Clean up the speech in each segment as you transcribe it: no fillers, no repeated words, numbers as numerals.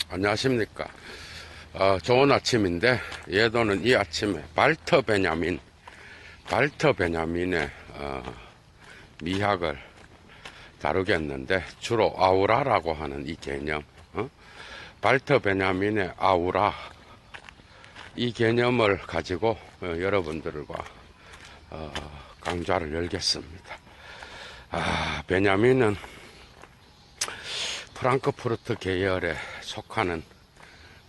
안녕하십니까. 좋은 아침인데, 예도는 이 아침에 발터 베냐민의 미학을 다루겠는데, 주로 아우라라고 하는 이 개념, 발터 베냐민의 아우라, 이 개념을 가지고 여러분들과 강좌를 열겠습니다. 베냐민은 프랑크푸르트 계열에 속하는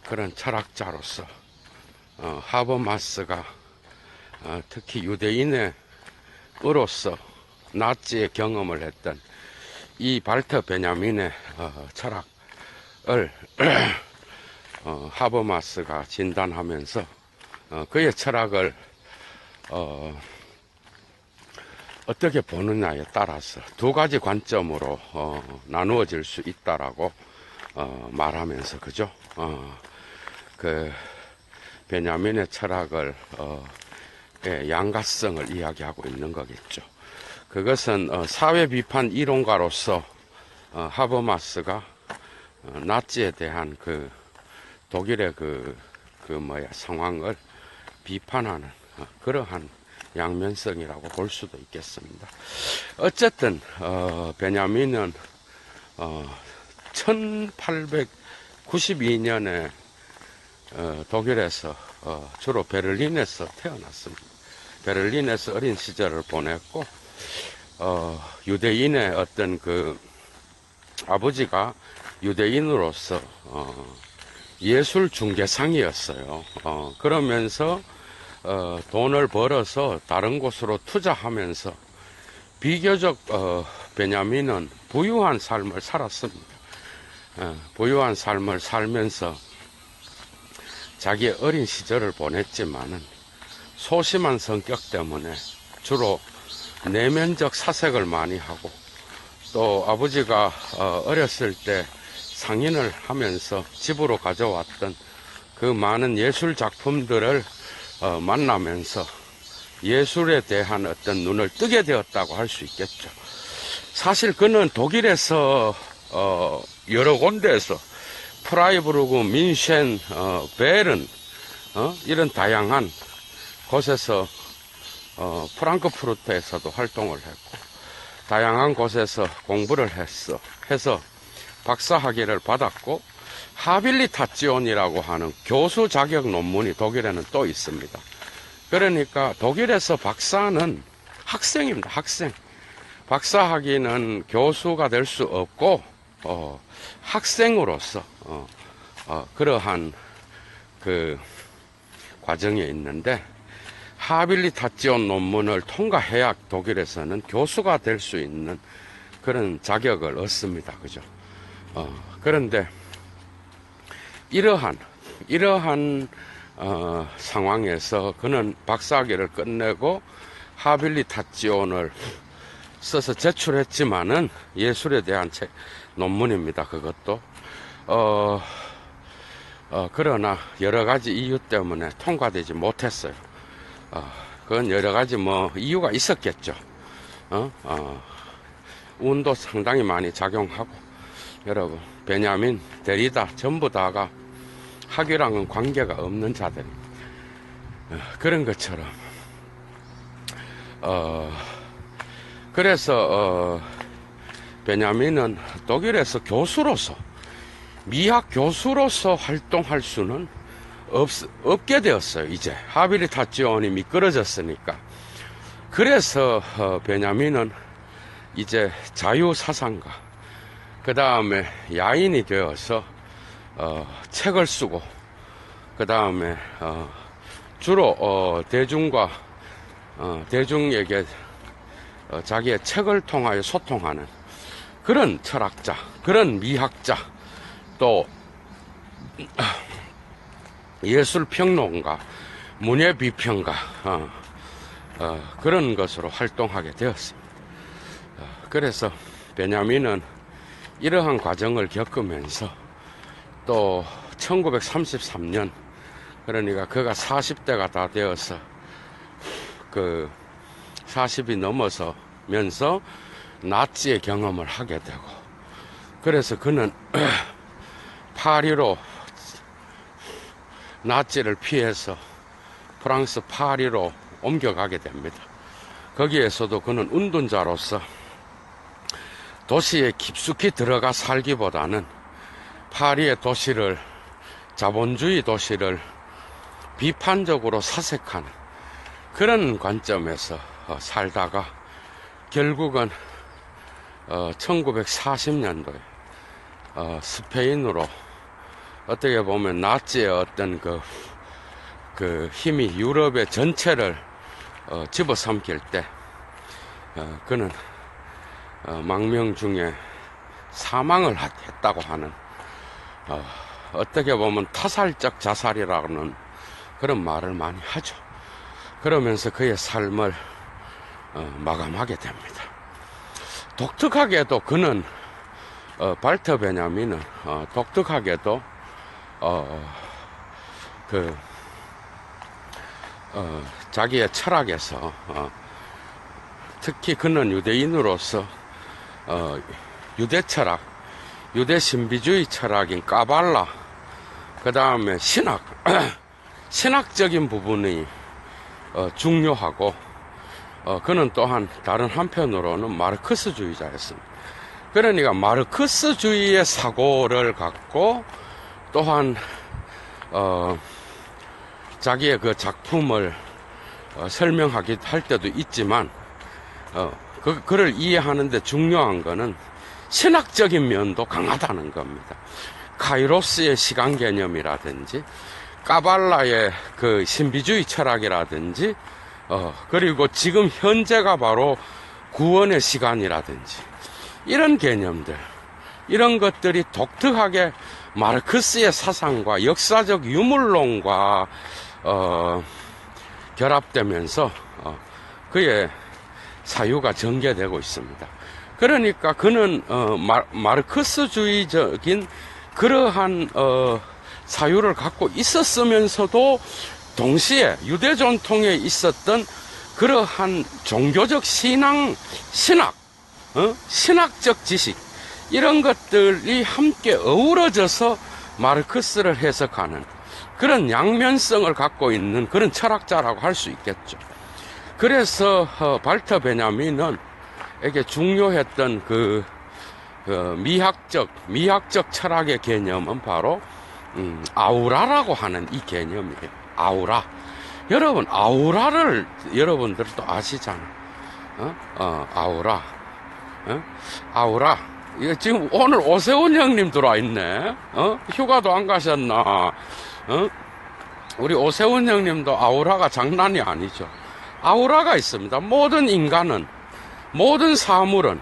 그런 철학자로서 하버마스가 특히 유대인으로서 나치의 경험을 했던 이 발터 베냐민의 철학을 하버마스가 진단하면서 그의 철학을 어떻게 보느냐에 따라서 두 가지 관점으로 나누어질 수 있다라고 말하면서, 그죠? 그 베냐민의 철학을 양가성을 이야기하고 있는 거겠죠. 그것은 사회 비판 이론가로서 하버마스가 나치에 대한 그 독일의 상황을 비판하는 그러한 양면성이라고 볼 수도 있겠습니다. 어쨌든 베냐민은 1892년에 독일에서 주로 베를린에서 태어났습니다. 베를린에서 어린 시절을 보냈고 유대인의 어떤 그 아버지가 유대인으로서 예술 중개상이었어요. 그러면서 돈을 벌어서 다른 곳으로 투자하면서 비교적 베냐민은 부유한 삶을 살았습니다. 부유한 삶을 살면서 자기의 어린 시절을 보냈지만은 소심한 성격 때문에 주로 내면적 사색을 많이 하고, 또 아버지가 어렸을 때 상인을 하면서 집으로 가져왔던 그 많은 예술 작품들을 만나면서 예술에 대한 어떤 눈을 뜨게 되었다고 할 수 있겠죠. 사실 그는 독일에서 여러 군데에서 프라이부르크, 민셴, 벨른 이런 다양한 곳에서 프랑크푸르트에서도 활동을 했고, 다양한 곳에서 공부를 해서 박사학위를 받았고, 하빌리타지온이라고 하는 교수 자격 논문이 독일에는 또 있습니다. 그러니까 독일에서 박사는 학생입니다. 학생. 박사학위는 교수가 될 수 없고 학생으로서 그러한 그 과정에 있는데, 하빌리타지온 논문을 통과해야 독일에서는 교수가 될 수 있는 그런 자격을 얻습니다. 그죠? 그런데 이러한 상황에서 그는 박사학위를 끝내고 하빌리타지온을 써서 제출했지만은 예술에 대한 논문입니다. 그것도 그러나 여러 가지 이유 때문에 통과되지 못했어요. 그건 여러 가지 이유가 있었겠죠. 운도 상당히 많이 작용하고, 여러분, 베냐민, 데리다 전부 다가 학위랑은 관계가 없는 자들입니다. 그런 것처럼 그래서 베냐민은 독일에서 교수로서, 미학 교수로서 활동할 수는 없게 되었어요. 이제 하빌리타지온이 미끄러졌으니까. 그래서 베냐민은 이제 자유사상가, 그 다음에 야인이 되어서 책을 쓰고, 그 다음에 주로 대중에게 자기의 책을 통하여 소통하는 그런 철학자, 그런 미학자, 또 예술평론가, 문예비평가, 그런 것으로 활동하게 되었습니다. 그래서 베냐민은 이러한 과정을 겪으면서 또 1933년, 그러니까 그가 40대가 다 되어서 40이 넘어서면서 나치의 경험을 하게 되고, 그래서 그는 파리로 나치를 피해서 프랑스 파리로 옮겨가게 됩니다. 거기에서도 그는 운동자로서 도시에 깊숙이 들어가 살기보다는 파리의 도시를, 자본주의 도시를 비판적으로 사색하는 그런 관점에서 살다가 결국은 1940년도에 스페인으로 어떻게 보면 나치의 어떤 그 힘이 유럽의 전체를 집어삼킬 때 그는 망명 중에 사망을 했다고 하는 어떻게 보면 타살적 자살이라는 그런 말을 많이 하죠. 그러면서 그의 삶을 마감하게 됩니다. 독특하게도 그는 발터 베냐민은 독특하게도 자기의 철학에서 특히 그는 유대인으로서 유대 철학, 유대 신비주의 철학인 까발라, 그 다음에 신학, 신학적인 부분이 중요하고 그는 또한 다른 한편으로는 마르크스주의자였습니다. 그러니까 마르크스주의의 사고를 갖고 또한 자기의 그 작품을 설명하기 할 때도 있지만 그를 이해하는데 중요한 거는 신학적인 면도 강하다는 겁니다. 카이로스의 시간 개념이라든지 까발라의 그 신비주의 철학이라든지 그리고 지금 현재가 바로 구원의 시간이라든지 이런 개념들, 이런 것들이 독특하게 마르크스의 사상과 역사적 유물론과 결합되면서 그의 사유가 전개되고 있습니다. 그러니까 그는 마르크스주의적인 그러한 사유를 갖고 있었으면서도 동시에 유대 전통에 있었던 그러한 종교적 신학적 지식, 이런 것들이 함께 어우러져서 마르크스를 해석하는 그런 양면성을 갖고 있는 그런 철학자라고 할 수 있겠죠. 그래서 발터 베냐민은 에게 중요했던 그 미학적 철학의 개념은 바로 아우라라고 하는 이 개념이에요. 아우라. 여러분, 아우라를 여러분들도 아시잖아. 아우라. 아우라. 이거 지금 오늘 오세훈 형님 들어와 있네. 휴가도 안 가셨나? 우리 오세훈 형님도 아우라가 장난이 아니죠. 아우라가 있습니다. 모든 인간은, 모든 사물은,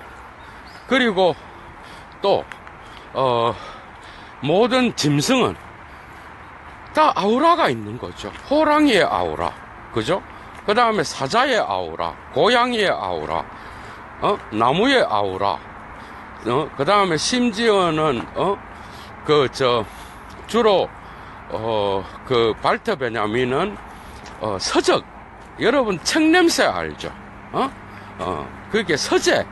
그리고 또 모든 짐승은 다 아우라가 있는 거죠. 호랑이의 아우라, 그죠? 그 다음에 사자의 아우라, 고양이의 아우라, 나무의 아우라, 그 다음에 심지어는 주로 그 발터 베냐민은 서적, 여러분 책 냄새 알죠? 그게 서재,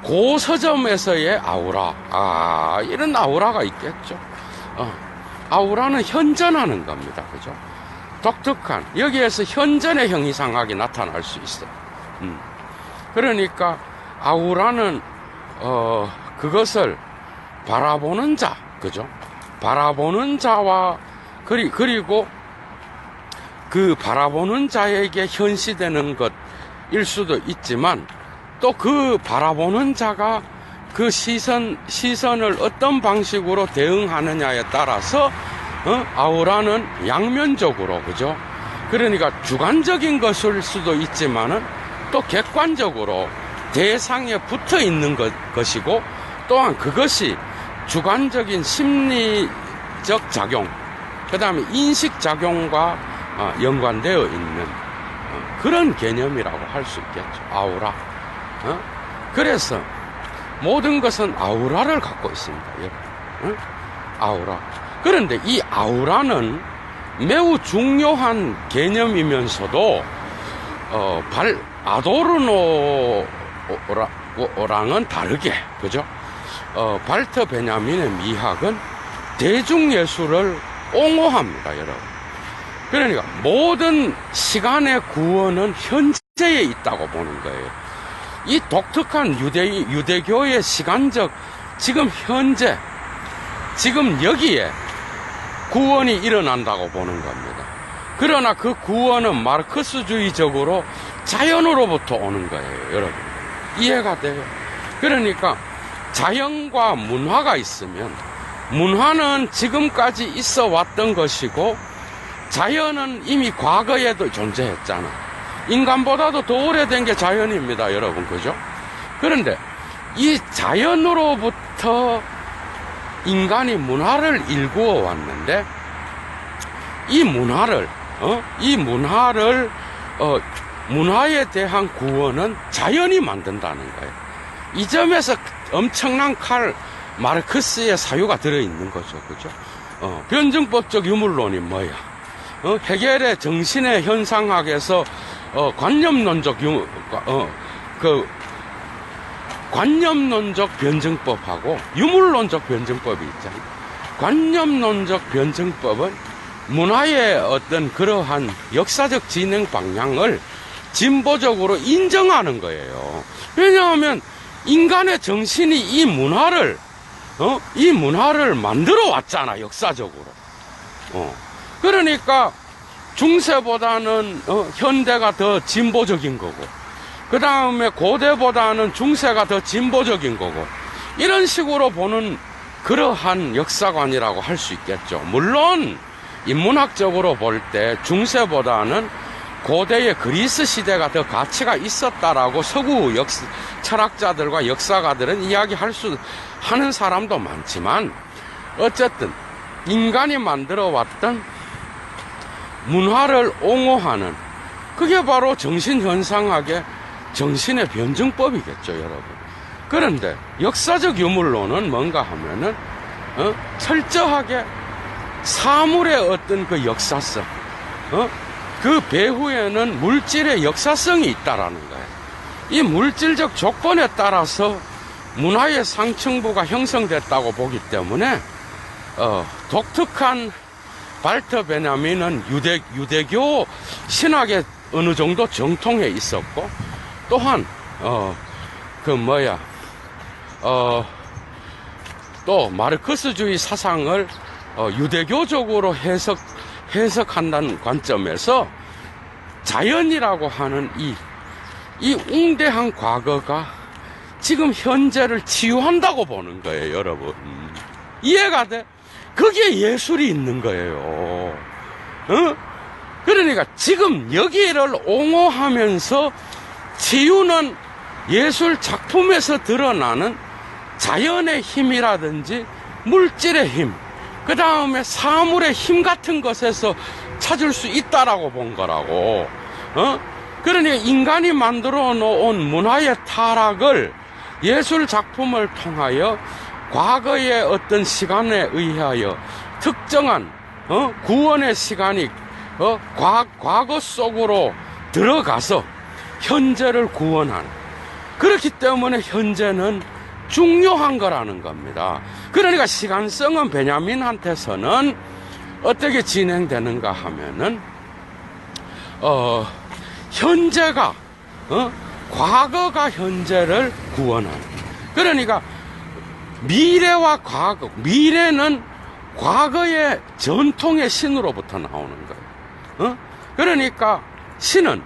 고서점에서의 아우라, 이런 아우라가 있겠죠. 아우라는 현전하는 겁니다. 그죠? 독특한, 여기에서 현전의 형이상하게 나타날 수 있어요. 그러니까 아우라는 그것을 바라보는 자, 그죠? 바라보는 자와 그리고 그 바라보는 자에게 현시되는 것일 수도 있지만 또 그 바라보는 자가 그 시선을 어떤 방식으로 대응하느냐에 따라서 아우라는 양면적으로, 그죠? 그러니까 주관적인 것일 수도 있지만은 또 객관적으로 대상에 붙어 있는 것이고, 또한 그것이 주관적인 심리적 작용, 그 다음에 인식 작용과 연관되어 있는 그런 개념이라고 할 수 있겠죠. 아우라. 그래서 모든 것은 아우라를 갖고 있습니다. 여러분. 아우라. 그런데 이 아우라는 매우 중요한 개념이면서도 아도르노랑은 다르게, 그죠? 발터 베냐민의 미학은 대중예술을 옹호합니다, 여러분. 그러니까 모든 시간의 구원은 현재에 있다고 보는 거예요. 이 독특한 유대교의 시간적 지금 현재, 지금 여기에 구원이 일어난다고 보는 겁니다. 그러나 그 구원은 마르크스주의적으로 자연으로부터 오는 거예요, 여러분. 이해가 돼요? 그러니까 자연과 문화가 있으면 문화는 지금까지 있어 왔던 것이고 자연은 이미 과거에도 존재했잖아. 인간보다도 더 오래된 게 자연입니다, 여러분. 그죠? 그런데 이 자연으로부터 인간이 문화를 일구어 왔는데 이 문화를 문화에 대한 구원은 자연이 만든다는 거예요. 이 점에서 엄청난 마르크스의 사유가 들어있는 거죠. 그죠? 변증법적 유물론이 뭐야? 헤겔의 정신의 현상학에서 관념론적 변증법하고 유물론적 변증법이 있잖아요. 관념론적 변증법은 문화의 어떤 그러한 역사적 진행 방향을 진보적으로 인정하는 거예요. 왜냐하면 인간의 정신이 이 문화를 만들어 왔잖아, 역사적으로. 그러니까 중세보다는 현대가 더 진보적인 거고, 그 다음에 고대보다는 중세가 더 진보적인 거고, 이런 식으로 보는 그러한 역사관이라고 할 수 있겠죠. 물론 인문학적으로 볼 때 중세보다는 고대의 그리스 시대가 더 가치가 있었다라고 서구 철학자들과 역사가들은 하는 사람도 많지만, 어쨌든 인간이 만들어 왔던 문화를 옹호하는, 그게 바로 정신현상학의 정신의 변증법이겠죠, 여러분. 그런데 역사적 유물론은 뭔가 하면은 철저하게 사물의 어떤 그 역사성, 그 배후에는 물질의 역사성이 있다라는 거예요. 이 물질적 조건에 따라서 문화의 상층부가 형성됐다고 보기 때문에 독특한 발터 베냐민은 유대교 신학에 어느 정도 정통해 있었고, 또한 또 마르크스주의 사상을 유대교적으로 해석한다는 관점에서 자연이라고 하는 이 웅대한 과거가 지금 현재를 치유한다고 보는 거예요, 여러분. 이해가 돼? 그게 예술이 있는 거예요. 그러니까 지금 여기를 옹호하면서 치유는 예술 작품에서 드러나는 자연의 힘이라든지 물질의 힘, 그 다음에 사물의 힘 같은 것에서 찾을 수 있다라고 본 거라고. 그러니 인간이 만들어 놓은 문화의 타락을 예술 작품을 통하여 과거의 어떤 시간에 의하여 특정한 구원의 시간이 과거 속으로 들어가서 현재를 구원하는, 그렇기 때문에 현재는 중요한 거라는 겁니다. 그러니까 시간성은 베냐민한테서는 어떻게 진행되는가 하면은 현재가 과거가 현재를 구원하는, 그러니까 미래와 과거, 미래는 과거의 전통의 신으로부터 나오는 거예요. 그러니까 신은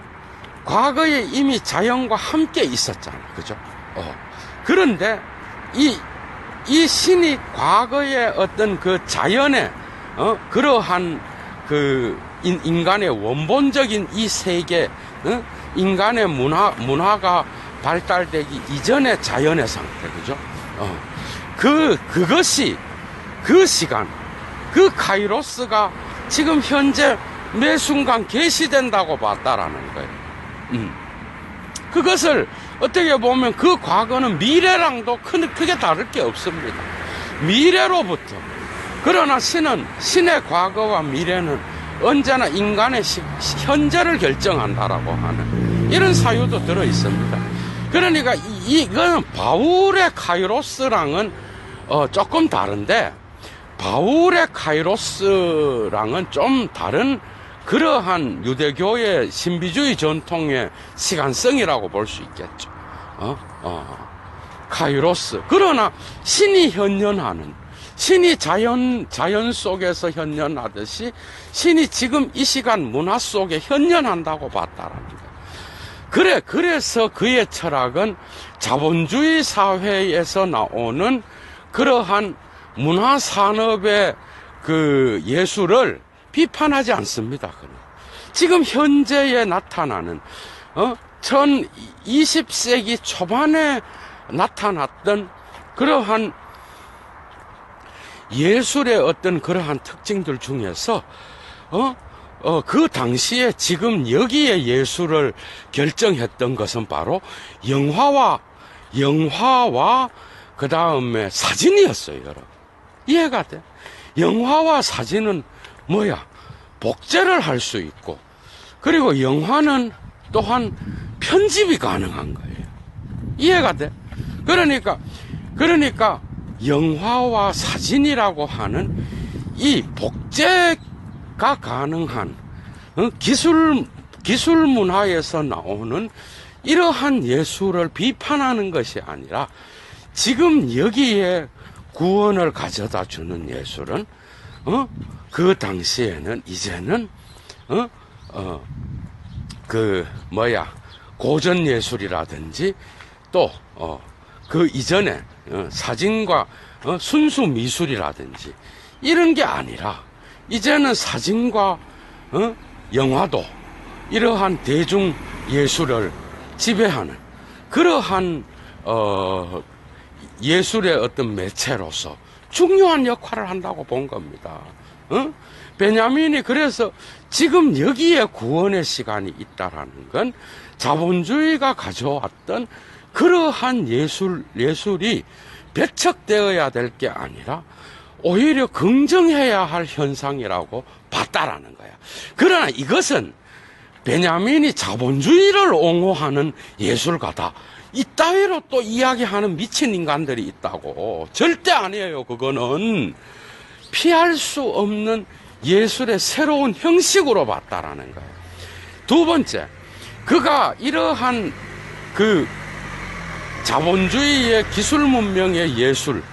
과거에 이미 자연과 함께 있었잖아, 그죠? 그런데 이 신이 과거의 어떤 그 자연의 그러한 그 인간의 원본적인 이 세계, 인간의 문화가 발달되기 이전의 자연의 상태, 그죠? 그것이 그 시간, 그 카이로스가 지금 현재 매 순간 계시된다고 봤다라는 거예요. 그것을 어떻게 보면 그 과거는 미래랑도 크게 다를 게 없습니다. 미래로부터. 그러나 신의 과거와 미래는 언제나 인간의 현재를 결정한다라고 하는 이런 사유도 들어 있습니다. 그러니까 이건 바울의 카이로스랑은 조금 다른데, 바울의 카이로스랑은 좀 다른 그러한 유대교의 신비주의 전통의 시간성이라고 볼 수 있겠죠. 카이로스. 그러나 신이 현현하는, 신이 자연 속에서 현현하듯이 신이 지금 이 시간 문화 속에 현현한다고 봤다라는 거예요. 그래서 그의 철학은 자본주의 사회에서 나오는 그러한 문화 산업의 그 예술을 비판하지 않습니다. 지금 현재에 나타나는 20세기 초반에 나타났던 그러한 예술의 어떤 그러한 특징들 중에서 그 당시에 지금 여기에 예술을 결정했던 것은 바로 영화와 그 다음에 사진이었어요, 여러분. 이해가 돼? 영화와 사진은 뭐야? 복제를 할 수 있고, 그리고 영화는 또한 편집이 가능한 거예요. 이해가 돼? 그러니까 영화와 사진이라고 하는 이 복제가 가능한 기술 문화에서 나오는 이러한 예술을 비판하는 것이 아니라 지금 여기에 구원을 가져다 주는 예술은 그 당시에는 이제는 고전 예술이라든지 또 그 이전에 사진과 순수 미술이라든지 이런 게 아니라 이제는 사진과 영화도 이러한 대중 예술을 지배하는 그러한 예술의 어떤 매체로서 중요한 역할을 한다고 본 겁니다. 베냐민이 그래서 지금 여기에 구원의 시간이 있다라는 건 자본주의가 가져왔던 그러한 예술이 배척되어야 될 게 아니라 오히려 긍정해야 할 현상이라고 봤다라는 거야. 그러나 이것은 베냐민이 자본주의를 옹호하는 예술가다, 이따위로 또 이야기하는 미친 인간들이 있다고. 절대 아니에요. 그거는 피할 수 없는 예술의 새로운 형식으로 봤다라는 거예요. 두 번째, 그가 이러한 그 자본주의의 기술 문명의 예술,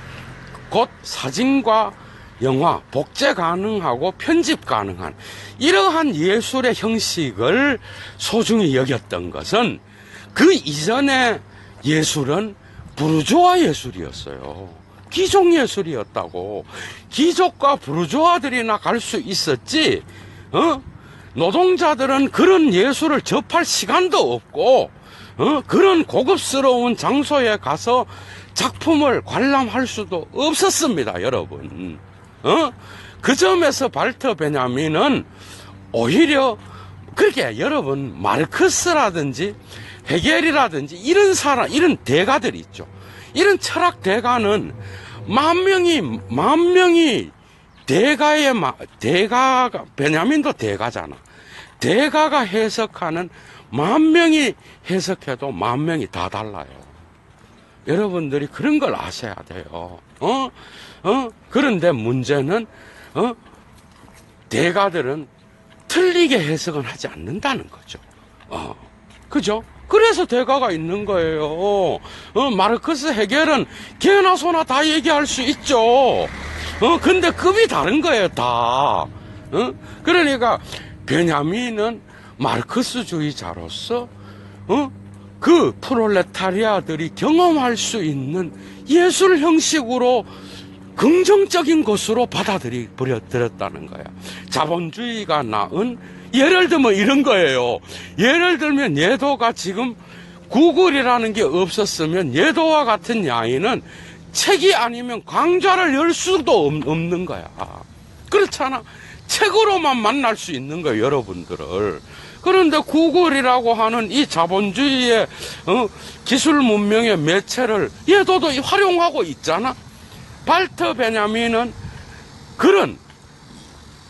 곧 사진과 영화, 복제 가능하고 편집 가능한 이러한 예술의 형식을 소중히 여겼던 것은 그 이전의 예술은 부르주아 예술이었어요. 귀족 예술이었다고. 귀족과 부르주아들이나 갈 수 있었지, 노동자들은 그런 예술을 접할 시간도 없고, 그런 고급스러운 장소에 가서 작품을 관람할 수도 없었습니다, 여러분. 그 점에서 발터 베냐민은 오히려 그렇게 여러분 마르크스라든지 헤겔이라든지 이런 이런 대가들이 있죠. 이런 철학 대가는 만 명이 대가가 베냐민도 대가잖아. 대가가 해석하는 만 명이 해석해도 만 명이 다 달라요. 여러분들이 그런 걸 아셔야 돼요. 그런데 문제는 대가들은 틀리게 해석은 하지 않는다는 거죠. 그죠? 그래서 대가가 있는 거예요. 마르크스, 헤겔은 개나 소나 다 얘기할 수 있죠. 근데 급이 다른 거예요, 다. 그러니까 베냐민은 마르크스주의자로서 그 프롤레타리아들이 경험할 수 있는 예술 형식으로 긍정적인 것으로 받아들였다는 거야. 자본주의가 낳은, 예를 들면 이런 거예요. 예를 들면 예도가 지금 구글이라는 게 없었으면 예도와 같은 야인은 책이 아니면 강좌를 열 수도 없는 거야. 그렇잖아. 책으로만 만날 수 있는 거예요, 여러분들을. 그런데 구글이라고 하는 이 자본주의의 기술 문명의 매체를 예도도 활용하고 있잖아. 발터 베냐민은 그런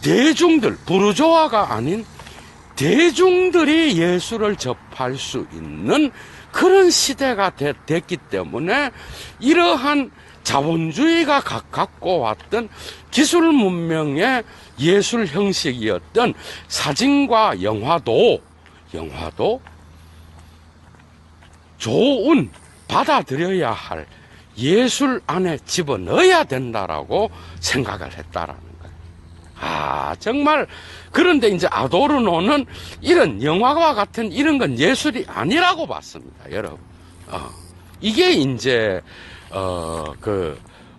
대중들, 부르조아가 아닌 대중들이 예수를 접할 수 있는 그런 시대가 됐기 때문에 이러한 자본주의가 갖고 왔던 기술 문명의 예술 형식이었던 사진과 영화도 좋은 받아들여야 할 예술 안에 집어넣어야 된다라고 생각을 했다라는 거예요. 아, 정말. 그런데 이제 아도르노는 이런 영화와 같은 이런 건 예술이 아니라고 봤습니다, 여러분. 이게 이제,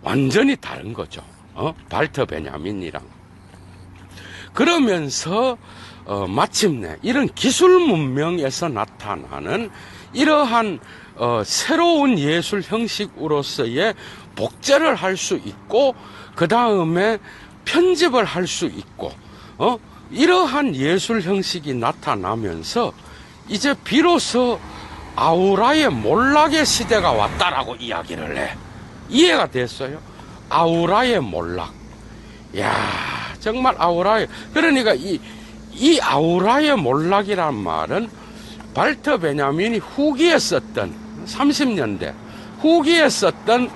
완전히 다른 거죠. 발터 베냐민이랑. 그러면서, 마침내 이런 기술 문명에서 나타나는 이러한 새로운 예술 형식으로서의 복제를 할 수 있고 그 다음에 편집을 할 수 있고 이러한 예술 형식이 나타나면서 이제 비로소 아우라의 몰락의 시대가 왔다라고 이야기를 해. 이해가 됐어요? 아우라의 몰락. 야, 정말 아우라의, 그러니까 이 아우라의 몰락이란 말은 발터 베냐민이 후기에 썼던 30년대 후기에 썼던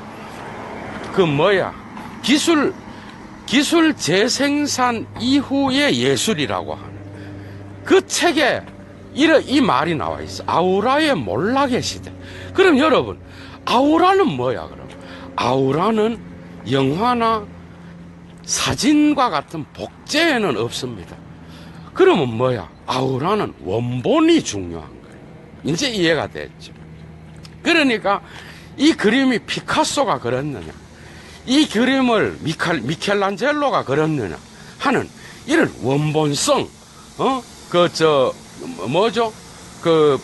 기술 재생산 이후의 예술이라고 하는 그 책에 이 말이 나와 있어. 아우라의 몰락의 시대. 그럼 여러분, 아우라는 뭐야, 그럼? 아우라는 영화나 사진과 같은 복제에는 없습니다. 그러면 뭐야? 아우라는 원본이 중요한 거예요. 이제 이해가 됐죠. 그러니까 이 그림이 피카소가 그렸느냐, 이 그림을 미켈란젤로가 그렸느냐 하는 이런 원본성,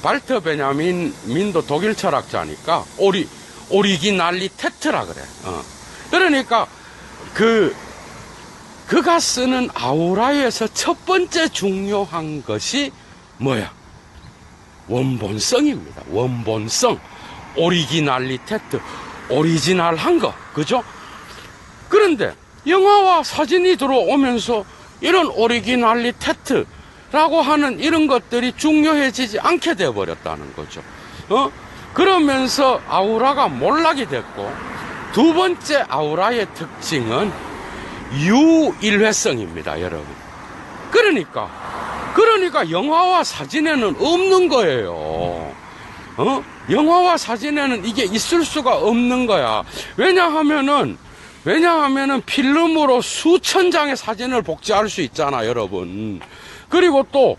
발터 베냐민도 독일 철학자니까 오리기날리테트라 그래. 그러니까 그가 쓰는 아우라에서 첫 번째 중요한 것이 뭐야? 원본성입니다. 원본성. 오리기날리테트. 오리지널한 거. 그죠? 그런데 영화와 사진이 들어오면서 이런 오리기날리테트라고 하는 이런 것들이 중요해지지 않게 되어버렸다는 거죠. 그러면서 아우라가 몰락이 됐고, 두 번째 아우라의 특징은 유일회성입니다, 여러분. 그러니까 영화와 사진에는 없는 거예요. 영화와 사진에는 이게 있을 수가 없는 거야. 왜냐하면은 필름으로 수천 장의 사진을 복제할 수 있잖아, 여러분. 그리고 또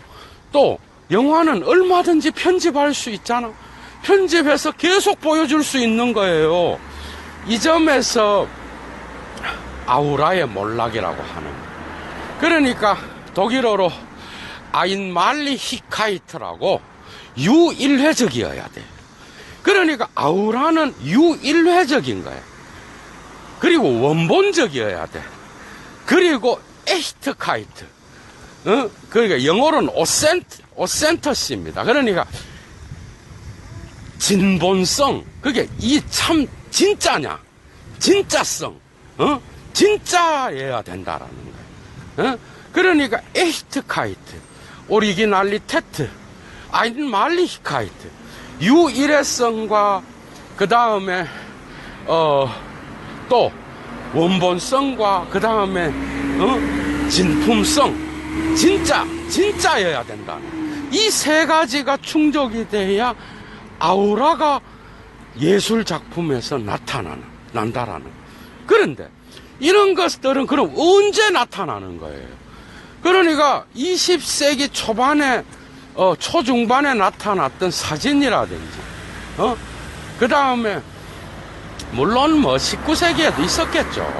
영화는 얼마든지 편집할 수 있잖아. 편집해서 계속 보여줄 수 있는 거예요. 이 점에서 아우라의 몰락이라고 하는. 그러니까 독일어로 아인말리히카이트라고 유일회적이어야 돼. 그러니까 아우라는 유일회적인 거야. 그리고 원본적이어야 돼. 그리고 에히트카이트. 그러니까 영어로는 오센터시입니다. 그러니까 진본성. 그게 참 진짜냐? 진짜성. 진짜여야 된다라는 거예요. 그러니까 에히트카이트, 오리기날리테트, 아인말리히카이트, 유일회성과 그 다음에 또 원본성과 그 다음에 진품성, 진짜여야 된다는, 이 세 가지가 충족이 돼야 아우라가 예술 작품에서 난다라는. 그런데 이런 것들은 그럼 언제 나타나는 거예요? 그러니까 20세기 초반에 초중반에 나타났던 사진이라든지 그 다음에 물론 19세기에도 있었겠죠.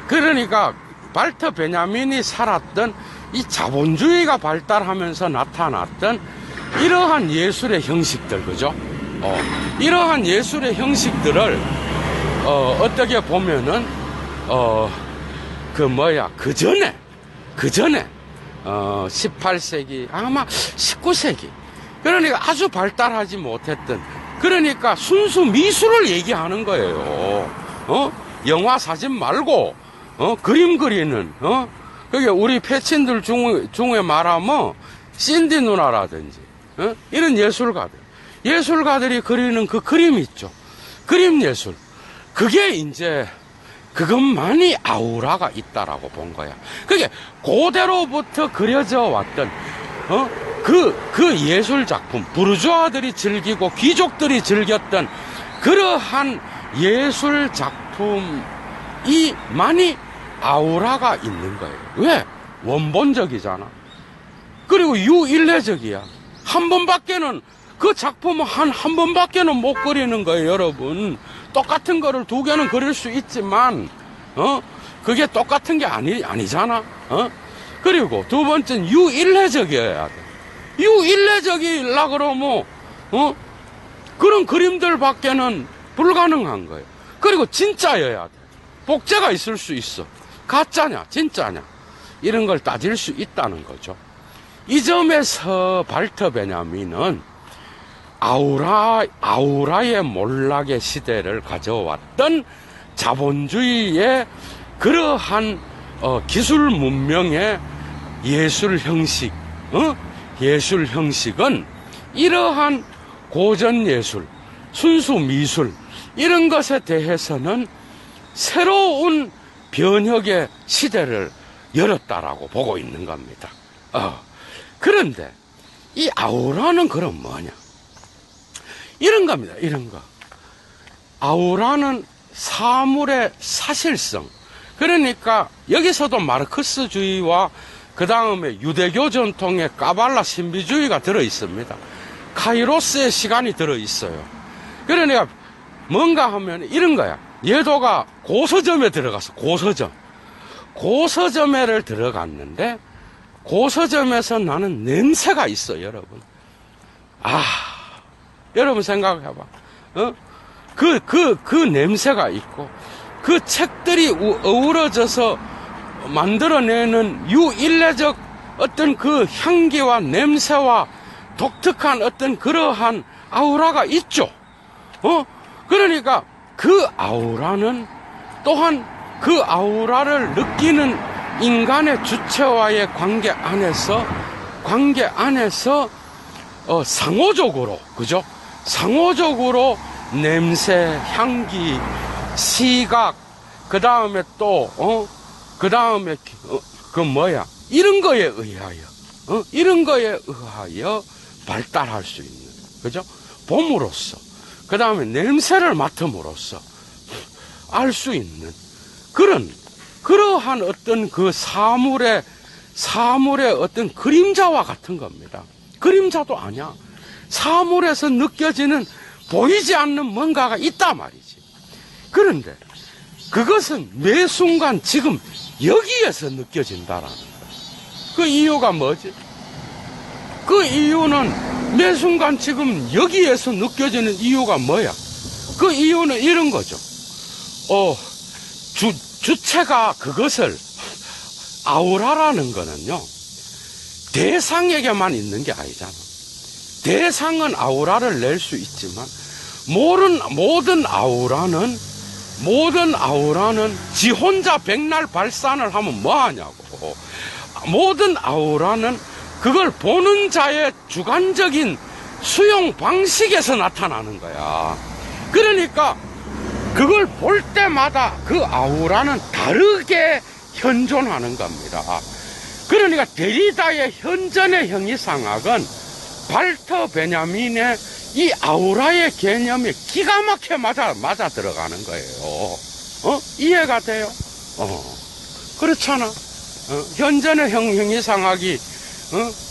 그러니까 발터 베냐민이 살았던 이 자본주의가 발달하면서 나타났던 이러한 예술의 형식들, 그죠? 이러한 예술의 형식들을 어떻게 보면은 그 전에 18세기 아마 19세기, 그러니까 아주 발달하지 못했던, 그러니까 순수 미술을 얘기하는 거예요. 영화 사진 말고 그림 그리는 그게 우리 패친들 중에 말하면 신디 누나라든지 이런 예술가들이 그리는 그 그림 있죠. 그림 예술. 그게 이제 그것만이 아우라가 있다라고 본 거야. 그게 고대로부터 그려져 왔던 그 예술 작품, 부르주아들이 즐기고 귀족들이 즐겼던 그러한 예술 작품이만이 아우라가 있는 거예요. 왜? 원본적이잖아. 그리고 유일례적이야. 한 번밖에는, 그 작품은 한 번밖에는 못 그리는 거예요, 여러분. 똑같은 거를 두 개는 그릴 수 있지만, 그게 똑같은 게 아니잖아. 그리고 두 번째는 유일례적이어야 돼. 유일례적이라 그러면, 그런 그림들 밖에는 불가능한 거예요. 그리고 진짜여야 돼. 복제가 있을 수 있어. 가짜냐, 진짜냐. 이런 걸 따질 수 있다는 거죠. 이 점에서 발터 베냐민은 아우라의 몰락의 시대를 가져왔던 자본주의의 그러한 기술 문명의 예술 형식은 이러한 고전 예술, 순수 미술 이런 것에 대해서는 새로운 변혁의 시대를 열었다라고 보고 있는 겁니다. 그런데 이 아우라는 그럼 뭐냐? 이런 겁니다. 이런 거. 아우라는 사물의 사실성. 그러니까 여기서도 마르크스주의와 그 다음에 유대교 전통의 까발라 신비주의가 들어있습니다. 카이로스의 시간이 들어있어요. 그러니까 뭔가 하면 이런 거야. 예도가 고서점에 들어갔어. 고서점에를 들어갔는데 고서점에서 나는 냄새가 있어, 여러분. 여러분 생각해봐. 그 냄새가 있고, 그 책들이 어우러져서 만들어내는 유일례적 어떤 그 향기와 냄새와 독특한 어떤 그러한 아우라가 있죠. 그러니까 그 아우라는 또한 그 아우라를 느끼는 인간의 주체와의 관계 안에서 상호적으로, 그죠? 상호적으로 냄새, 향기, 시각, 그 다음에 또, 이런 거에 의하여 발달할 수 있는, 그죠? 봄으로써, 그 다음에 냄새를 맡음으로써 알 수 있는 그러한 어떤 그 사물의 어떤 그림자와 같은 겁니다. 그림자도 아니야. 사물에서 느껴지는 보이지 않는 뭔가가 있단 말이지. 그런데 그것은 매 순간 지금 여기에서 느껴진다라는 거야. 그 이유가 뭐지? 그 이유는 매 순간 지금 여기에서 느껴지는 이유가 뭐야? 그 이유는 이런 거죠. 주체가 그것을 아우라라는 거는요, 대상에게만 있는 게 아니잖아. 대상은 아우라를 낼 수 있지만 모든 아우라는 지 혼자 백날 발산을 하면 뭐하냐고. 모든 아우라는 그걸 보는 자의 주관적인 수용 방식에서 나타나는 거야. 그러니까 그걸 볼 때마다 그 아우라는 다르게 현존하는 겁니다. 그러니까 데리다의 현존의 형이상학은 발터 베냐민의 이 아우라의 개념에 기가 막혀 맞아 들어가는 거예요. 이해가 돼요? 그렇잖아. 현존의 형이상학이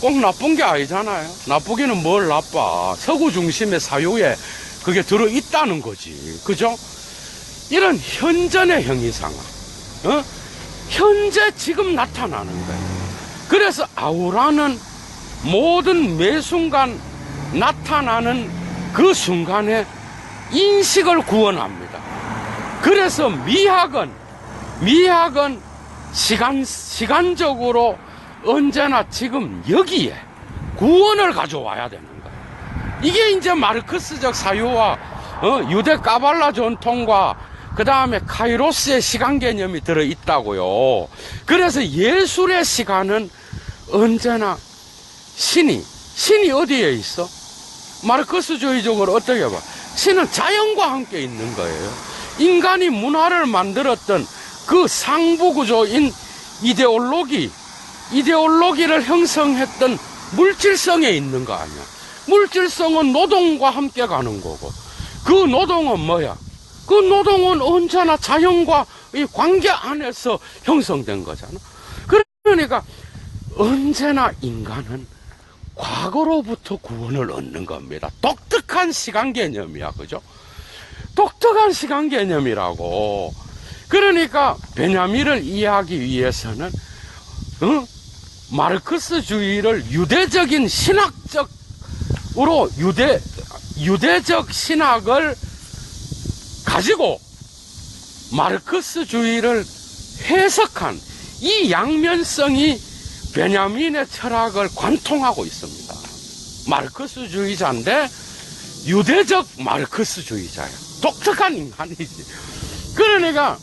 꼭 나쁜 게 아니잖아요. 나쁘기는 뭘 나빠. 서구 중심의 사유에 그게 들어있다는 거지. 그죠? 이런 현존의 형이상학, 현재 지금 나타나는 거예요. 그래서 아우라는 모든 매 순간 나타나는 그 순간에 인식을 구원합니다. 그래서 미학은 시간적으로 언제나 지금 여기에 구원을 가져와야 되는 거예요. 이게 이제 마르크스적 사유와 유대 까발라 전통과 그 다음에 카이로스의 시간 개념이 들어있다고요. 그래서 예술의 시간은 언제나 신이 어디에 있어? 마르크스주의적으로 어떻게 봐? 신은 자연과 함께 있는 거예요. 인간이 문화를 만들었던 그 상부구조인 이데올로기를 형성했던 물질성에 있는 거 아니야. 물질성은 노동과 함께 가는 거고, 그 노동은 뭐야? 그 노동은 언제나 자연과 이 관계 안에서 형성된 거잖아. 그러니까 언제나 인간은 과거로부터 구원을 얻는 겁니다. 독특한 시간 개념이야, 그죠? 독특한 시간 개념이라고. 그러니까 베냐민을 이해하기 위해서는 마르크스주의를 유대적인 신학적으로 유대적 신학을 가지고 마르크스주의를 해석한 이 양면성이 베냐민의 철학을 관통하고 있습니다. 마르크스주의자인데 유대적 마르크스주의자예요. 독특한 인간이지. 그러니까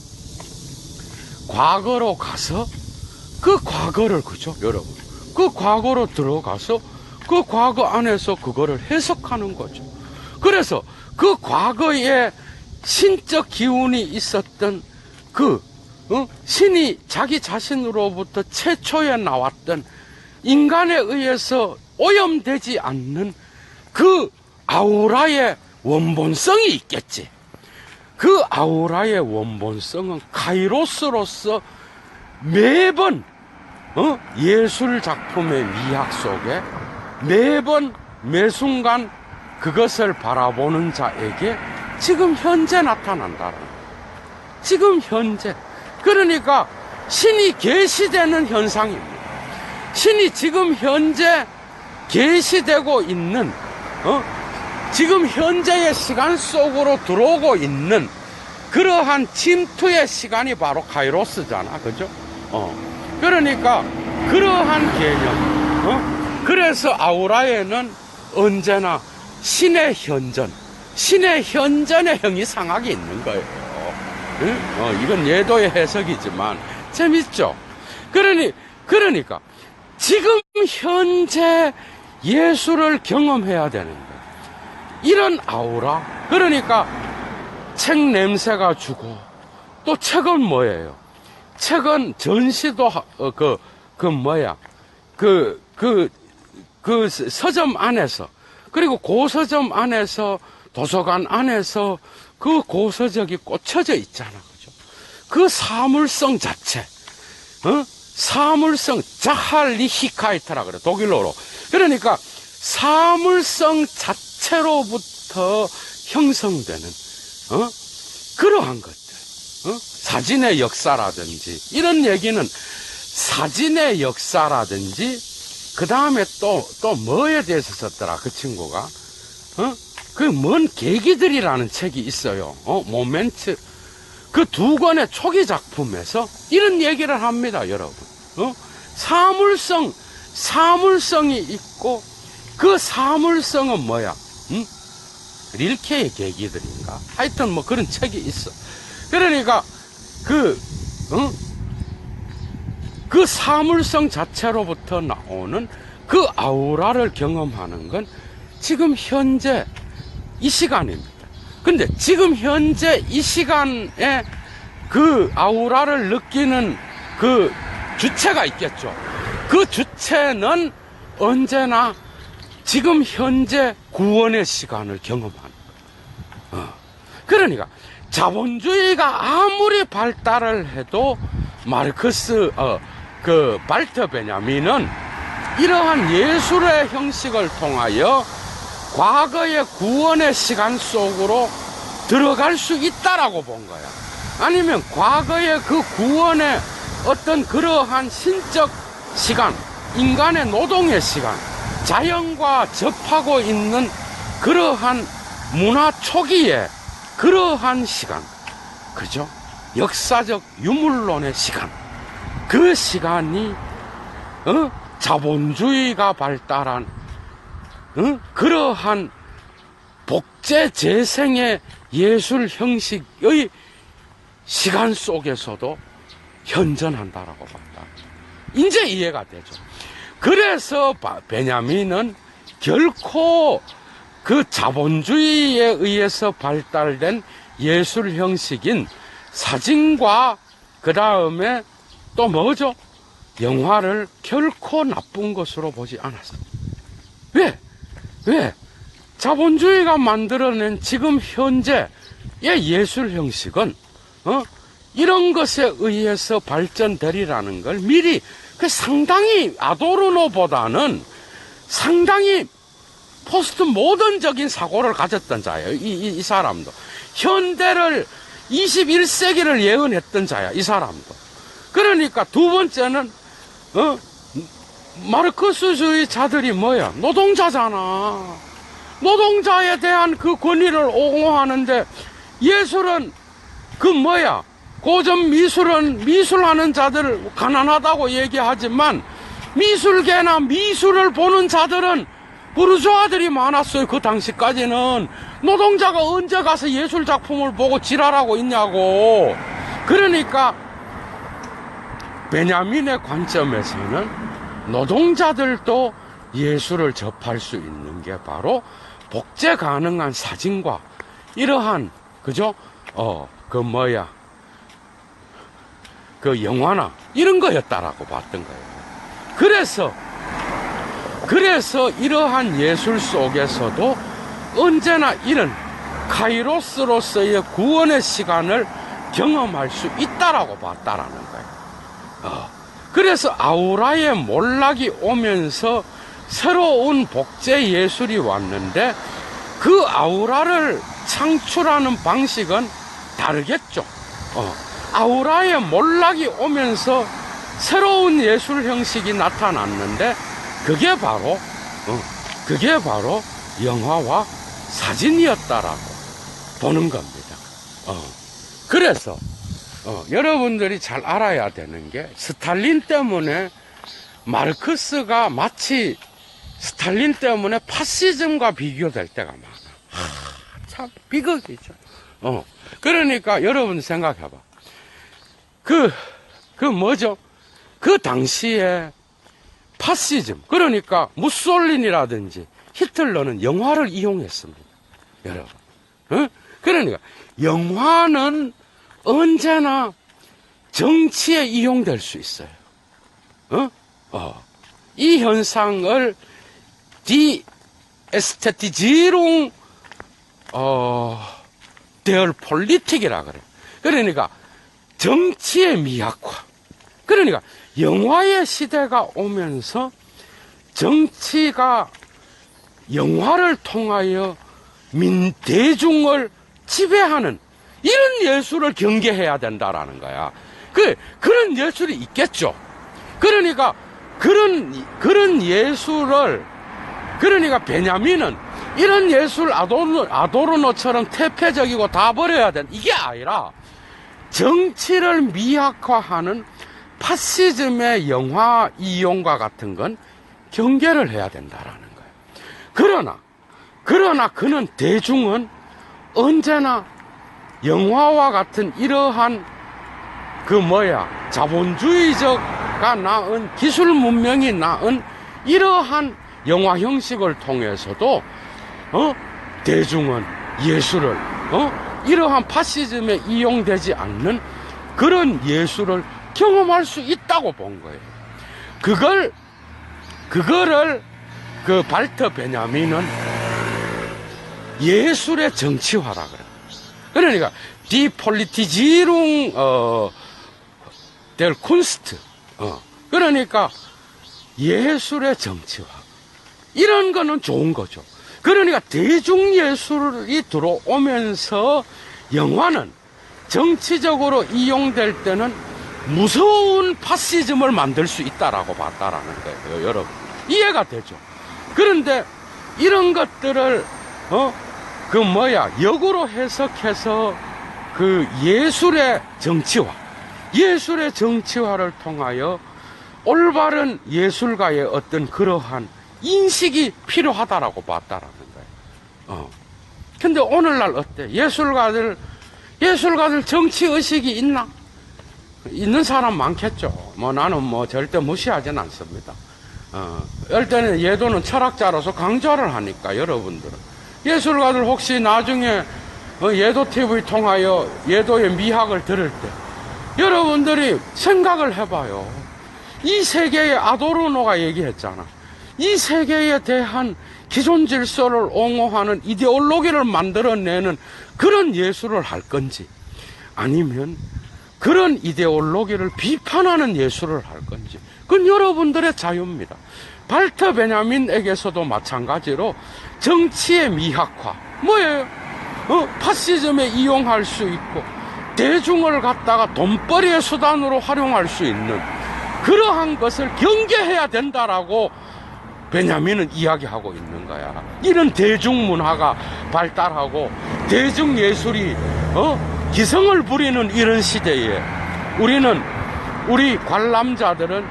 과거로 가서 그 과거를, 그죠, 여러분? 그 과거로 들어가서 그 과거 안에서 그거를 해석하는 거죠. 그래서 그 과거에 신적 기운이 있었던 신이 자기 자신으로부터 최초에 나왔던 인간에 의해서 오염되지 않는 그 아우라의 원본성이 있겠지. 그 아우라의 원본성은 카이로스로서 매번 예술 작품의 미학 속에 매번 매순간 그것을 바라보는 자에게 지금 현재 나타난다는 거예요. 지금 현재. 그러니까 신이 계시되는 현상입니다. 신이 지금 현재 계시되고 있는 지금 현재의 시간 속으로 들어오고 있는 그러한 침투의 시간이 바로 카이로스잖아, 그죠? 그러니까 그러한 개념. 그래서 아우라에는 언제나 신의 현전의 형이상학이 있는 거예요. 이건 예도의 해석이지만 재밌죠? 그러니까 지금 현재 예수를 경험해야 되는 거예요. 이런 아우라. 그러니까 책 냄새가 주고, 또 책은 뭐예요? 책은 전시도 서점 안에서, 그리고 고서점 안에서, 도서관 안에서 그 고서적이 꽂혀져 있잖아, 그죠? 그 사물성 자체, 사물성, 자할리히카이트라 그래, 독일어로. 그러니까 사물성 자체로부터 형성되는 그러한 것들, 사진의 역사라든지 이런 얘기는 사진의 역사라든지, 그 다음에 또 뭐에 대해서 썼더라 그 친구가, 그 먼 계기들이라는 책이 있어요. 모멘트. 그 두 권의 초기 작품에서 이런 얘기를 합니다, 여러분. 사물성이 있고, 그 사물성은 뭐야? 릴케의 계기들인가? 하여튼 뭐 그런 책이 있어. 그러니까 그 사물성 자체로부터 나오는 그 아우라를 경험하는 건 지금 현재 이 시간입니다. 근데 지금 현재 이 시간에 그 아우라를 느끼는 그 주체가 있겠죠. 그 주체는 언제나 지금 현재 구원의 시간을 경험하는 거예요. 그러니까 자본주의가 아무리 발달을 해도 발터 베냐민은 이러한 예술의 형식을 통하여 과거의 구원의 시간 속으로 들어갈 수 있다라고 본 거야. 아니면 과거의 그 구원의 어떤 그러한 신적 시간, 인간의 노동의 시간, 자연과 접하고 있는 그러한 문화 초기의 그러한 시간, 그죠? 역사적 유물론의 시간, 그 시간이 자본주의가 발달한 그러한 복제 재생의 예술 형식의 시간 속에서도 현존한다라고 봤다. 이제 이해가 되죠. 그래서 베냐민은 결코 그 자본주의에 의해서 발달된 예술 형식인 사진과 그 다음에 또 뭐죠? 영화를 결코 나쁜 것으로 보지 않았어요. 왜? 자본주의가 만들어낸 지금 현재의 예술 형식은 이런 것에 의해서 발전되리라는 걸 미리 상당히 아도르노보다는 상당히 포스트 모던적인 사고를 가졌던 자예요. 이 사람도 현대를 21세기를 예언했던 자야. 이 사람도. 그러니까 두 번째는 마르크스주의자들이 뭐야? 노동자잖아. 노동자에 대한 그 권리를 옹호하는데 예술은 그 뭐야? 고전 미술은 미술하는 자들 가난하다고 얘기하지만 미술계나 미술을 보는 자들은 부르주아들이 많았어요. 그 당시까지는. 노동자가 언제 가서 예술 작품을 보고 지랄하고 있냐고. 그러니까 베냐민의 관점에서는 노동자들도 예술을 접할 수 있는 게 바로 복제 가능한 사진과 이러한 그죠? 그 영화나 이런 거였다라고 봤던 거예요. 그래서 이러한 예술 속에서도 언제나 이런 카이로스로서의 구원의 시간을 경험할 수 있다라고 봤다라는 거예요. 그래서 아우라의 몰락이 오면서 새로운 복제 예술이 왔는데 그 아우라를 창출하는 방식은 다르겠죠. 아우라의 몰락이 오면서 새로운 예술 형식이 나타났는데 그게 바로 영화와 사진이었다라고 보는 겁니다. 그래서 여러분들이 잘 알아야 되는 게 스탈린 때문에 마르크스가 마치 스탈린 때문에 파시즘과 비교될 때가 많아. 참 비극이죠. 그러니까 여러분 생각해봐. 뭐죠? 그 당시에 파시즘, 그러니까 무솔리니라든지 히틀러는 영화를 이용했습니다. 여러분. 그러니까 영화는 언제나 정치에 이용될 수 있어요. 이 현상을 Die Ästhetisierung der Politik이라 그래요. 그러니까 정치의 미학화. 그러니까 영화의 시대가 오면서 정치가 영화를 통하여 대중을 지배하는 이런 예술을 경계해야 된다라는 거야. 그런 예술이 있겠죠. 그러니까 그런 예술을, 그러니까 베냐민은 이런 예술 아도르노처럼 퇴폐적이고 다 버려야 된다. 이게 아니라 정치를 미학화하는 파시즘의 영화 이용과 같은 건 경계를 해야 된다라는 거예요. 그러나 그는 대중은 언제나 영화와 같은 이러한 자본주의적가 낳은 기술 문명이 낳은 이러한 영화 형식을 통해서도 대중은 예술을 이러한 파시즘에 이용되지 않는 그런 예술을 경험할 수 있다고 본 거예요. 그거를 발터 베냐민은 예술의 정치화라 그래요. 그러니까 Die Politisierung der Kunst. 그러니까 예술의 정치화. 이런 거는 좋은 거죠. 그러니까 대중예술이 들어오면서 영화는 정치적으로 이용될 때는 무서운 파시즘을 만들 수 있다라고 봤다라는 거예요. 여러분. 이해가 되죠? 그런데 이런 것들을, 역으로 해석해서 예술의 정치화를 통하여 올바른 예술가의 어떤 그러한 인식이 필요하다라고 봤다라는 거예요. 근데 오늘날 어때? 예술가들 정치의식이 있나? 있는 사람 많겠죠. 나는 절대 무시하진 않습니다. 이럴 때는 예도는 철학자로서 강조를 하니까 여러분들은 예술가들 혹시 나중에 예도 TV 통하여 예도의 미학을 들을 때 여러분들이 생각을 해봐요. 이 세계의 아도르노가 얘기했잖아. 이 세계에 대한 기존 질서를 옹호하는 이데올로기를 만들어내는 그런 예술을 할 건지, 아니면 그런 이데올로기를 비판하는 예술을 할 건지, 그건 여러분들의 자유입니다. 발터 베냐민에게서도 마찬가지로 정치의 미학화, 뭐예요? 파시즘에 이용할 수 있고 대중을 갖다가 돈벌이의 수단으로 활용할 수 있는 그러한 것을 경계해야 된다라고 베냐민은 이야기하고 있는 거야. 이런 대중문화가 발달하고 대중예술이 기성을 부리는 이런 시대에 우리 관람자들은,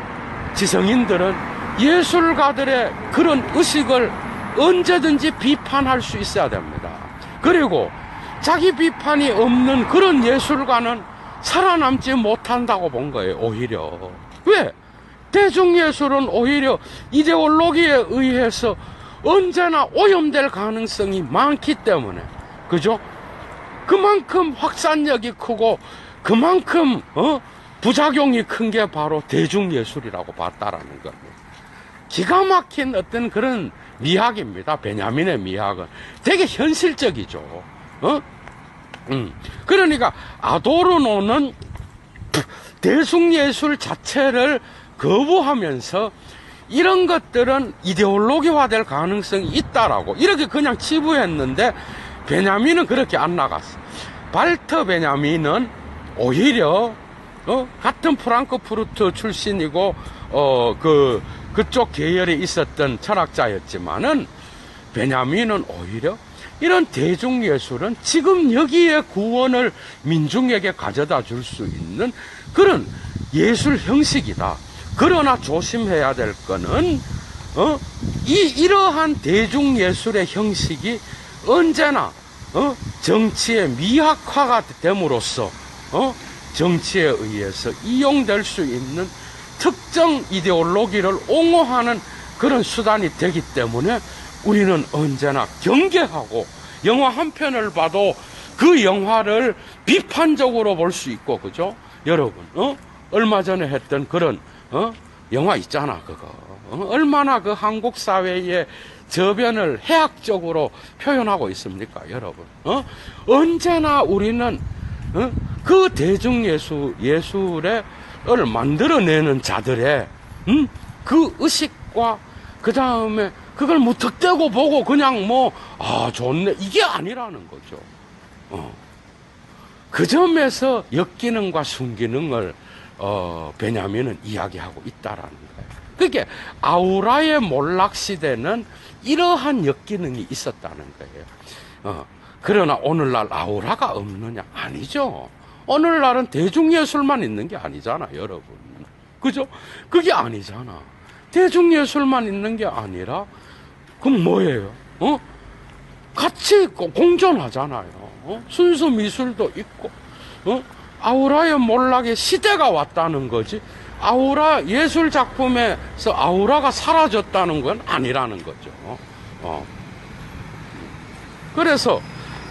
지성인들은 예술가들의 그런 의식을 언제든지 비판할 수 있어야 됩니다. 그리고 자기 비판이 없는 그런 예술가는 살아남지 못한다고 본 거예요. 오히려. 왜? 대중예술은 오히려 이데올로기에 의해서 언제나 오염될 가능성이 많기 때문에, 그죠? 그만큼 확산력이 크고 그만큼 부작용이 큰 게 바로 대중예술이라고 봤다라는 겁니다. 기가 막힌 어떤 그런 미학입니다. 베냐민의 미학은 되게 현실적이죠. 그러니까 아도르노는 대중예술 자체를 거부하면서 이런 것들은 이데올로기화될 가능성이 있다라고 이렇게 그냥 치부했는데, 베냐민은 그렇게 안 나갔어. 발터 베냐민은 오히려 같은 프랑크푸르트 출신이고 그쪽 계열에 있었던 철학자였지만은, 베냐민은 오히려 이런 대중예술은 지금 여기에 구원을 민중에게 가져다 줄 수 있는 그런 예술 형식이다. 그러나 조심해야 될 거는 이러한 대중예술의 형식이 언제나 정치의 미학화가 됨으로써 정치에 의해서 이용될 수 있는 특정 이데올로기를 옹호하는 그런 수단이 되기 때문에 우리는 언제나 경계하고, 영화 한 편을 봐도 그 영화를 비판적으로 볼 수 있고, 그죠? 여러분, 얼마 전에 했던 그런 영화 있잖아, 그거. 얼마나 그 한국 사회의 저변을 해학적으로 표현하고 있습니까, 여러분? 언제나 우리는 그 대중예술을 만들어내는 자들의 그 의식과 그 다음에 그걸 무턱대고 보고 그냥 좋네, 이게 아니라는 거죠. 그 점에서 역기능과 순기능을 베냐민은 이야기하고 있다라는 거예요. 그게 아우라의 몰락 시대는 이러한 역기능이 있었다는 거예요. 그러나 오늘날 아우라가 없느냐? 아니죠. 오늘날은 대중예술만 있는 게 아니잖아, 여러분. 그죠? 그게 아니잖아. 대중예술만 있는 게 아니라, 그럼 뭐예요? 같이 공존하잖아요. 순수 미술도 있고, 아우라의 몰락의 시대가 왔다는 거지, 아우라 예술 작품에서 아우라가 사라졌다는 건 아니라는 거죠. 그래서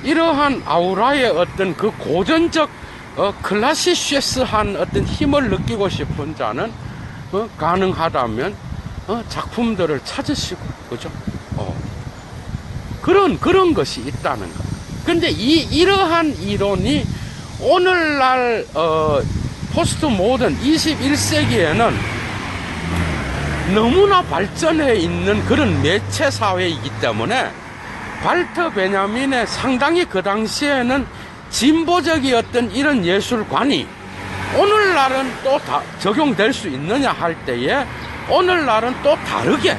이러한 아우라의 어떤 그 고전적 클라시시스한 어떤 힘을 느끼고 싶은 자는 가능하다면 작품들을 찾으시고, 그죠? 그런 것이 있다는 것. 근데 이러한 이론이 오늘날 포스트 모던 21세기에는 너무나 발전해 있는 그런 매체 사회이기 때문에, 발터 베냐민의 상당히 그 당시에는 진보적이었던 이런 예술관이 오늘날은 또 적용될 수 있느냐 할 때에, 오늘날은 또 다르게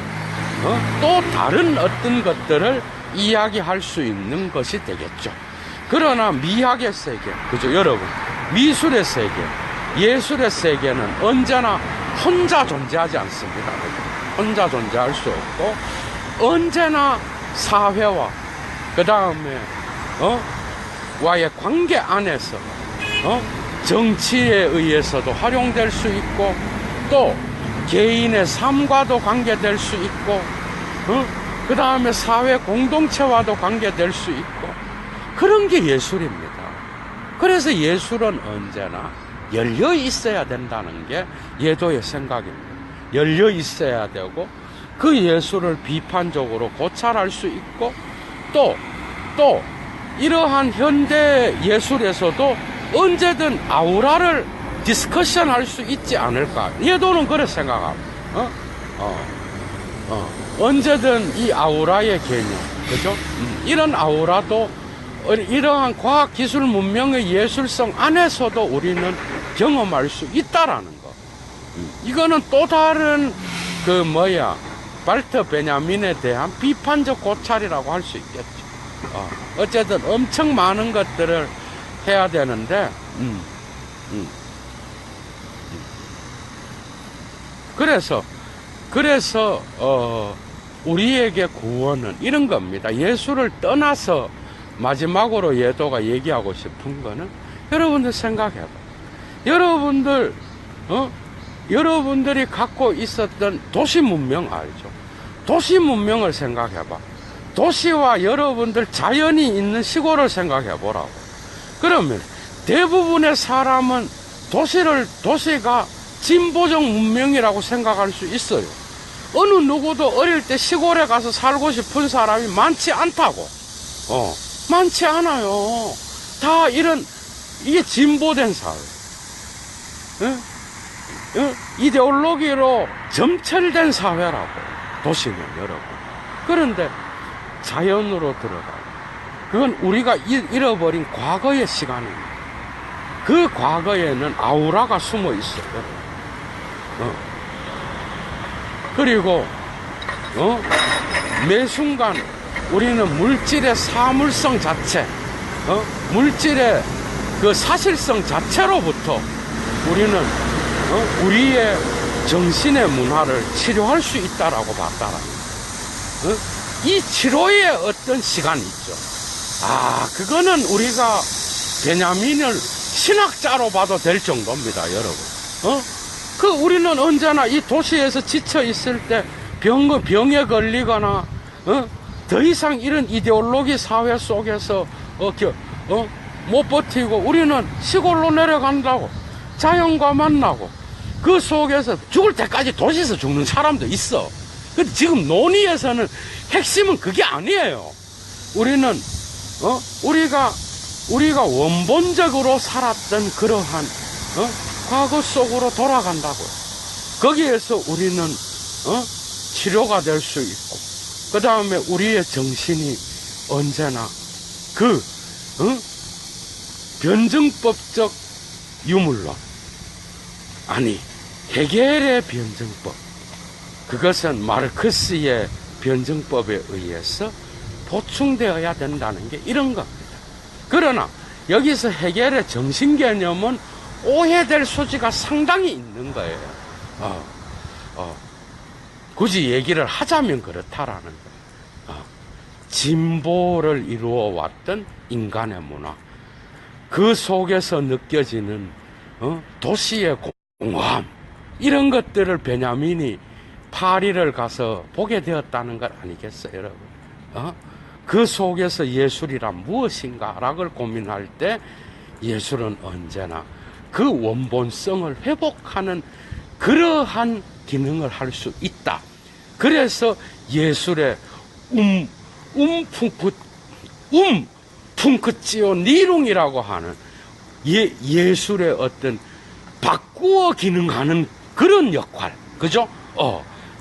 또 다른 어떤 것들을 이야기할 수 있는 것이 되겠죠. 그러나 미학의 세계, 그죠, 여러분? 미술의 세계, 예술의 세계는 언제나 혼자 존재하지 않습니다. 혼자 존재할 수 없고, 언제나 사회와 그 다음에 와의 관계 안에서 정치에 의해서도 활용될 수 있고, 또 개인의 삶과도 관계될 수 있고, 그 다음에 사회 공동체와도 관계될 수 있고, 그런 게 예술입니다. 그래서 예술은 언제나 열려 있어야 된다는 게 예도의 생각입니다. 열려 있어야 되고, 그 예술을 비판적으로 고찰할 수 있고, 또 이러한 현대 예술에서도 언제든 아우라를 디스커션 할 수 있지 않을까. 예도는 그렇게 생각합니다. 언제든 이 아우라의 개념, 그죠? 이런 아우라도 이러한 과학기술 문명의 예술성 안에서도 우리는 경험할 수 있다라는 거. 이거는 또 다른 발터 베냐민에 대한 비판적 고찰이라고 할 수 있겠죠. 어쨌든 엄청 많은 것들을 해야 되는데, 그래서 우리에게 구원은 이런 겁니다. 예술을 떠나서 마지막으로 예도가 얘기하고 싶은 거는, 여러분들 생각해봐. 여러분들이 갖고 있었던 도시 문명 알죠? 도시 문명을 생각해봐. 도시와 여러분들 자연이 있는 시골을 생각해보라고. 그러면 대부분의 사람은 도시가 진보적 문명이라고 생각할 수 있어요. 어느 누구도 어릴 때 시골에 가서 살고 싶은 사람이 많지 않다고. 많지 않아요. 다 이게 진보된 사회. 이데올로기로 점철된 사회라고, 도시는 여러분. 그런데 자연으로 들어가요. 그건 우리가 잃어버린 과거의 시간입니다. 그 과거에는 아우라가 숨어 있어요. 그리고 매 순간 우리는 물질의 사물성 자체, 물질의 그 사실성 자체로부터 우리는 우리의 정신의 문화를 치료할 수 있다라고 봤다라. 이 치료의 어떤 시간이 있죠. 그거는 우리가 베냐민을 신학자로 봐도 될 정도입니다, 여러분. 우리는 언제나 이 도시에서 지쳐 있을 때 병에 걸리거나, 더 이상 이런 이데올로기 사회 속에서, 못 버티고 우리는 시골로 내려간다고. 자연과 만나고. 그 속에서 죽을 때까지 도시에서 죽는 사람도 있어. 근데 지금 논의에서는 핵심은 그게 아니에요. 우리는, 우리가 원본적으로 살았던 그러한, 과거 속으로 돌아간다고요. 거기에서 우리는, 치료가 될 수 있고, 그 다음에 우리의 정신이 언제나 변증법적 유물론, 헤겔의 변증법, 그것은 마르크스의 변증법에 의해서 보충되어야 된다는 게 이런 겁니다. 그러나 여기서 헤겔의 정신개념은 오해될 소지가 상당히 있는 거예요. 굳이 얘기를 하자면 그렇다라는 거예요. 진보를 이루어왔던 인간의 문화, 그 속에서 느껴지는 도시의 공허함, 이런 것들을 베냐민이 파리를 가서 보게 되었다는 것 아니겠어요, 여러분? 그 속에서 예술이란 무엇인가를 고민할 때 예술은 언제나 그 원본성을 회복하는 그러한 기능을 할 수 있다. 그래서 예술의 풍크찌오 니룽이라고 하는 예술의 어떤 바꾸어 기능하는 그런 역할, 그죠?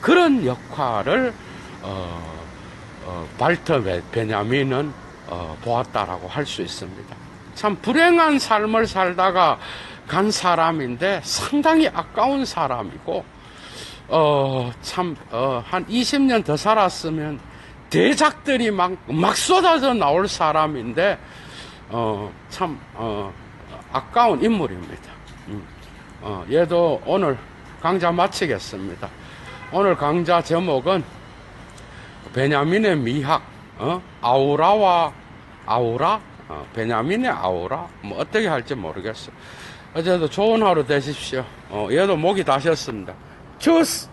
그런 역할을 발터 베냐민은 보았다라고 할 수 있습니다. 참 불행한 삶을 살다가 간 사람인데 상당히 아까운 사람이고, 한 20년 더 살았으면 대작들이 막 쏟아져 나올 사람인데, 아까운 인물입니다. 얘도 오늘 강좌 마치겠습니다. 오늘 강좌 제목은 베냐민의 미학, 아우라? 베냐민의 아우라? 어떻게 할지 모르겠어. 어제도 좋은 하루 되십시오. 얘도 목이 다셨습니다. 주스